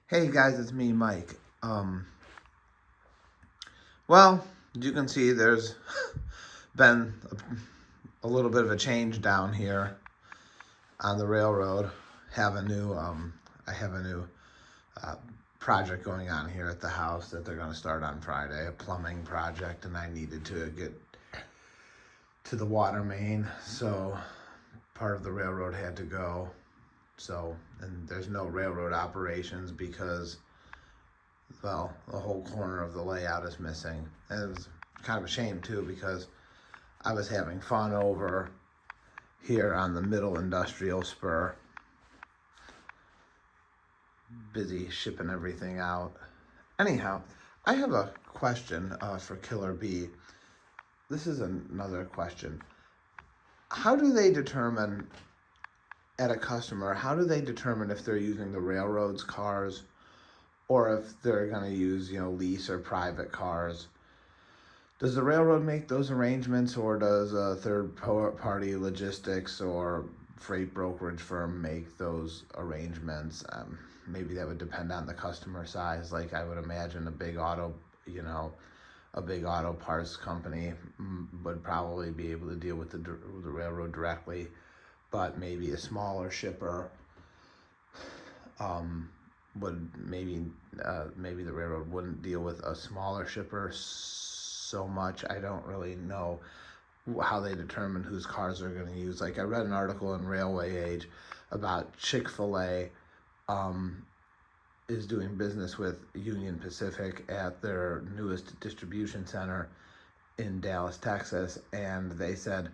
Hey guys, it's me, Mike. Well, as you can see, there's been a little bit of a change down here on the railroad. I have a new uh, project going on here at the house that they're going to start on Friday, a plumbing project, and I needed to get to the water main, so part of the railroad had to go. So, and there's no railroad operations because, well, the whole corner of the layout is missing. And it was kind of a shame too, because I was having fun over here on the middle industrial spur, busy shipping everything out. Anyhow, I have a question for Killer B. This is another question. How do they determine at a customer, how do they determine if they're using the railroad's cars or if they're going to use, lease or private cars? Does the railroad make those arrangements, or does a third-party logistics or freight brokerage firm make those arrangements? Maybe that would depend on the customer size. Like I would imagine a big auto parts company would probably be able to deal with the railroad directly, but maybe a smaller shipper would maybe the railroad wouldn't deal with a smaller shipper so much. I don't really know how they determine whose cars they're going to use. Like I read an article in Railway Age about Chick-fil-A is doing business with Union Pacific at their newest distribution center in Dallas, Texas, and they said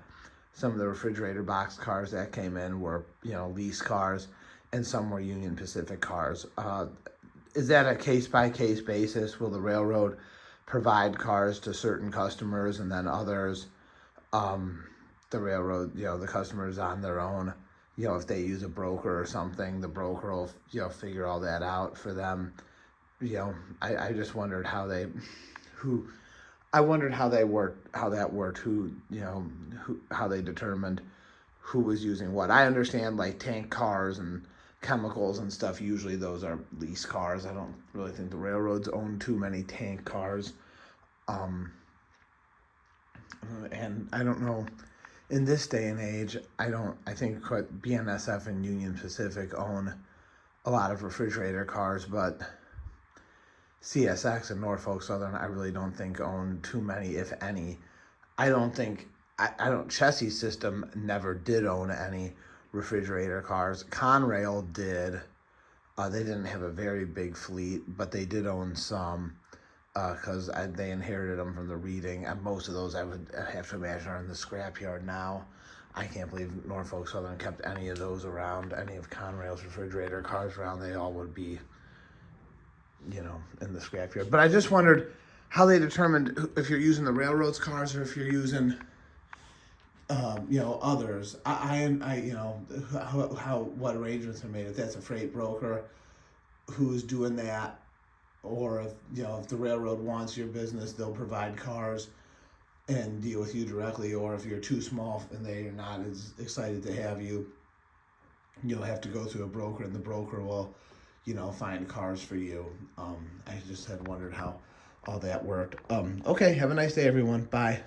some of the refrigerator box cars that came in were, lease cars, and some were Union Pacific cars. Is that a case-by-case basis? Will the railroad provide cars to certain customers and then others, the railroad, the customers on their own? If they use a broker or something, the broker will, figure all that out for them. I just wondered how that worked, how they determined who was using what. I understand like tank cars and chemicals and stuff, usually those are lease cars. I don't really think the railroads own too many tank cars. And I don't know, in this day and age, I think BNSF and Union Pacific own a lot of refrigerator cars, but CSX and Norfolk Southern, I really don't think own too many, if any. Chessie System never did own any refrigerator cars. Conrail did. They didn't have a very big fleet, but they did own some because they inherited them from the Reading. And most of those, I would have to imagine, are in the scrapyard now. I can't believe Norfolk Southern kept any of those around, any of Conrail's refrigerator cars around. They all would be, in the scrapyard. But I just wondered how they determined if you're using the railroad's cars or if you're using others. What arrangements are made, if that's a freight broker who's doing that, or if the railroad wants your business, they'll provide cars and deal with you directly, or if you're too small and they're not as excited to have you, you'll have to go through a broker, and the broker will, find cars for you. I just had wondered how all that worked. Okay, have a nice day, everyone. Bye.